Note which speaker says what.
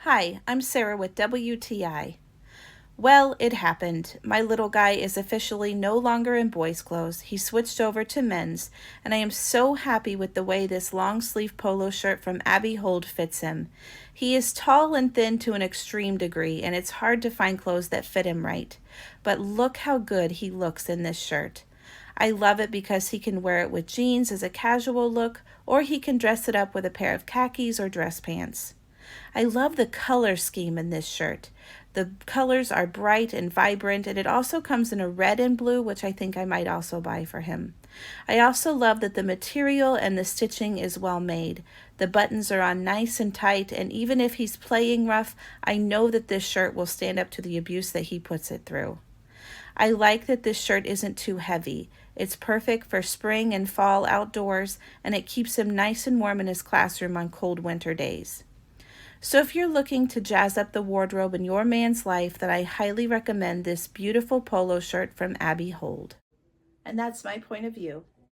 Speaker 1: Hi, I'm Sarah with WTI. Well, it happened. My little guy is officially no longer in boys' clothes. He switched over to men's, and I am so happy with the way this long sleeve polo shirt from AbbyHold fits him. He is tall and thin to an extreme degree, and it's hard to find clothes that fit him right. But look how good he looks in this shirt. I love it because he can wear it with jeans as a casual look, or he can dress it up with a pair of khakis or dress pants. I love the color scheme in this shirt. The colors are bright and vibrant, and it also comes in a red and blue, which I think I might also buy for him. I also love that the material and the stitching is well made. The buttons are on nice and tight, and even if he's playing rough, I know that this shirt will stand up to the abuse that he puts it through. I like that this shirt isn't too heavy. It's perfect for spring and fall outdoors, and it keeps him nice and warm in his classroom on cold winter days. So if you're looking to jazz up the wardrobe in your man's life, then I highly recommend this beautiful polo shirt from AbbyHold. And that's my point of view.